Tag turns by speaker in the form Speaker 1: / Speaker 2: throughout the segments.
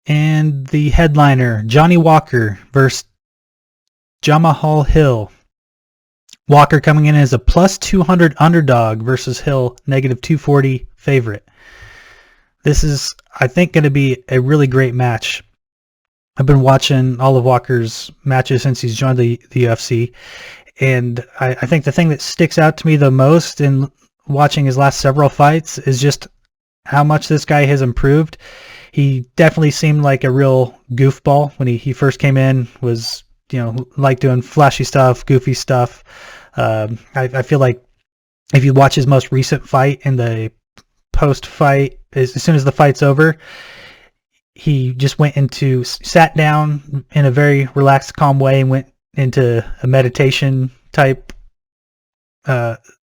Speaker 1: And the headliner, Johnny Walker versus Jamahal Hill. Walker coming in as a plus 200 underdog versus Hill, negative 240 favorite. This is, I think, going to be a really great match. I've been watching all of Walker's matches since he's joined the UFC, and I think the thing that sticks out to me the most in watching his last several fights is just how much this guy has improved. He definitely seemed like a real goofball when he first came in, was, like doing flashy stuff, goofy stuff. I feel like if you watch his most recent fight and the post-fight, as soon as the fight's over, he just sat down in a very relaxed, calm way and went into a meditation type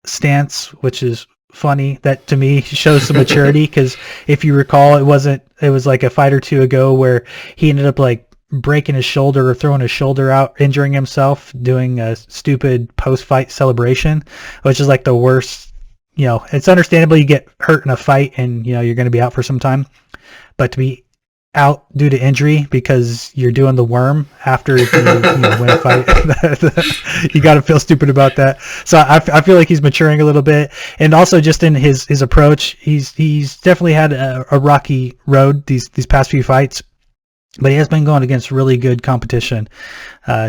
Speaker 1: stance, which is funny. That to me shows some maturity, because if you recall, it was like a fight or two ago where he ended up like breaking his shoulder or throwing his shoulder out, injuring himself, doing a stupid post-fight celebration, which is like the worst. It's understandable you get hurt in a fight and you're going to be out for some time, but to be out due to injury because you're doing the worm after you win a fight, you got to feel stupid about that. So I feel like he's maturing a little bit, and also just in his approach, he's definitely had a rocky road these past few fights, but he has been going against really good competition.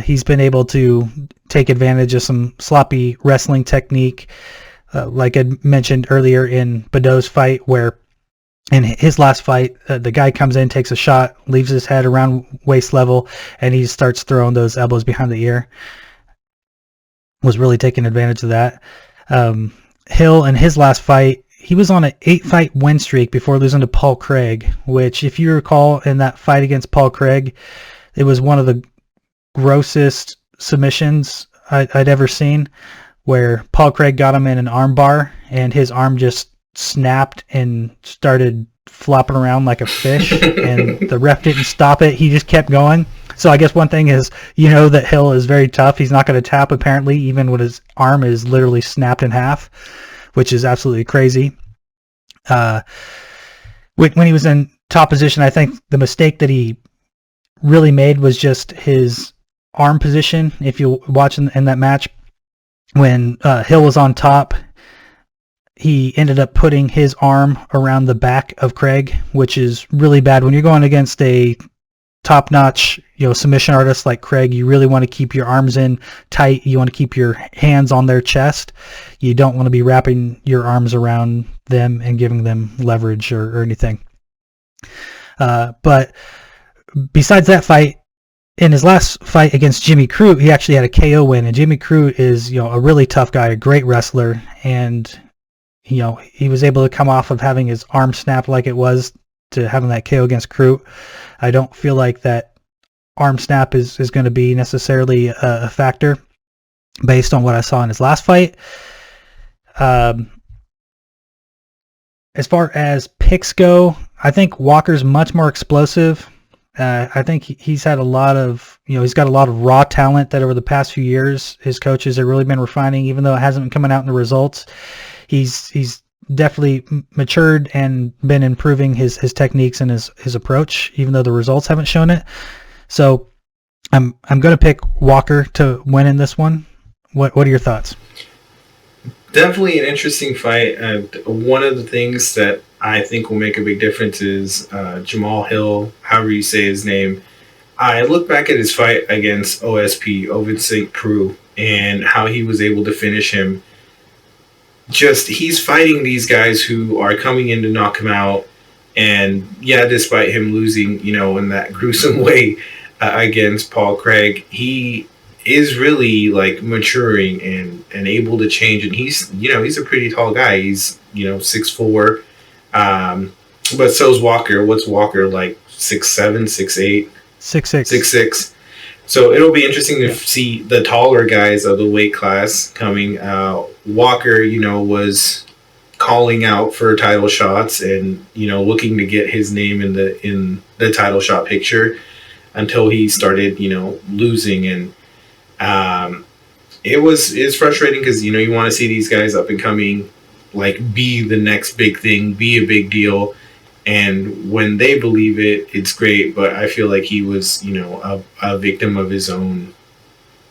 Speaker 1: He's been able to take advantage of some sloppy wrestling technique, like I mentioned earlier in Badeau's fight, where in his last fight, the guy comes in, takes a shot, leaves his head around waist level, and he starts throwing those elbows behind the ear. Was really taking advantage of that. Hill, in his last fight, he was on an 8-fight win streak before losing to Paul Craig, which, if you recall, in that fight against Paul Craig, it was one of the grossest submissions I'd ever seen, where Paul Craig got him in an arm bar, and his arm just snapped and started flopping around like a fish, and the ref didn't stop it. He just kept going. So I guess one thing is, that Hill is very tough. He's not going to tap, apparently, even when his arm is literally snapped in half, which is absolutely crazy. When he was in top position, I think the mistake that he really made was just his arm position. If you watch in that match, when Hill was on top, he ended up putting his arm around the back of Craig, which is really bad. When you're going against a top-notch, submission artist like Craig, you really want to keep your arms in tight. You want to keep your hands on their chest. You don't want to be wrapping your arms around them and giving them leverage or anything. But besides that fight, in his last fight against Jimmy Crute, he actually had a KO win, and Jimmy Crute is, a really tough guy, a great wrestler, and he was able to come off of having his arm snapped like it was to having that KO against Crute. I don't feel like that arm snap is going to be necessarily a factor based on what I saw in his last fight. As far as picks go, I think Walker's much more explosive. I think he's had a lot of, he's got a lot of raw talent that over the past few years his coaches have really been refining, even though it hasn't been coming out in the results. He's definitely matured and been improving his techniques and his approach, even though the results haven't shown it. So I'm going to pick Walker to win in this one. What are your thoughts?
Speaker 2: Definitely an interesting fight. One of the things that I think will make a big difference is Jamahal Hill, however you say his name. I look back at his fight against OSP, Ovid St. Preux, and how he was able to finish him. He's fighting these guys who are coming in to knock him out, and despite him losing, in that gruesome way against Paul Craig, he is really like maturing and able to change, and he's a pretty tall guy. He's 6'4", but so's Walker. What's Walker, like 6'7", 6'8"?
Speaker 1: 6'6".
Speaker 2: 6'6". So it'll be interesting to see the taller guys of the weight class coming. Walker, was calling out for title shots and looking to get his name in the title shot picture until he started losing, and it's frustrating because you want to see these guys up and coming, like be the next big thing, be a big deal, And when they believe it, it's great. But I feel like he was, you know, a victim of his own,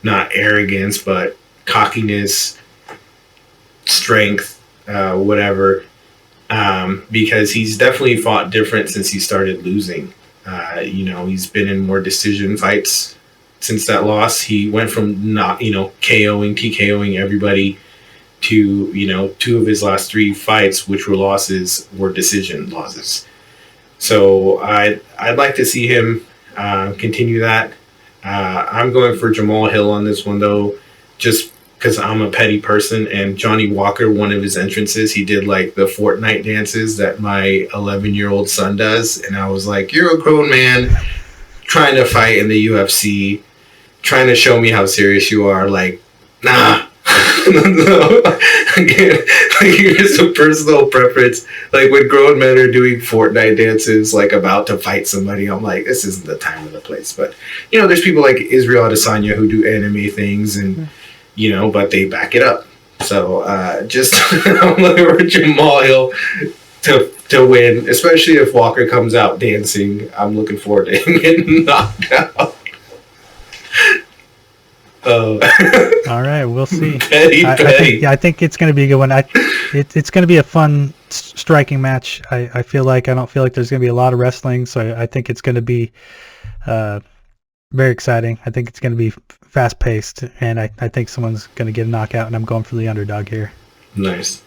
Speaker 2: not arrogance, but cockiness, strength, whatever. Because he's definitely fought different since he started losing. You know, he's been in more decision fights since that loss. He went from not, you know, TKOing everybody to, you know, 2 of his last 3 fights, which were losses, were decision losses. So I'd like to see him continue that. I'm going for Jamahal Hill on this one, though, just because I'm a petty person. And Johnny Walker, one of his entrances, he did like the Fortnite dances that my 11-year-old son does. And I was like, you're a grown man trying to fight in the UFC, trying to show me how serious you are. Like, nah. No. Again, like, here's a personal preference. Like when grown men are doing Fortnite dances, like about to fight somebody, I'm like, this isn't the time or the place. But you know, there's people like Israel Adesanya who do anime things, and you know, but they back it up. So just I'm looking for Jamahal Hill to win, especially if Walker comes out dancing. I'm looking forward to him getting knocked out.
Speaker 1: All right, we'll see.
Speaker 2: Petty.
Speaker 1: I think it's going to be a good one. It's going to be a fun, striking match. I feel like I don't feel like there's going to be a lot of wrestling, so I think it's going to be very exciting. I think it's going to be fast paced, and I think someone's going to get a knockout, and I'm going for the underdog here.
Speaker 2: Nice.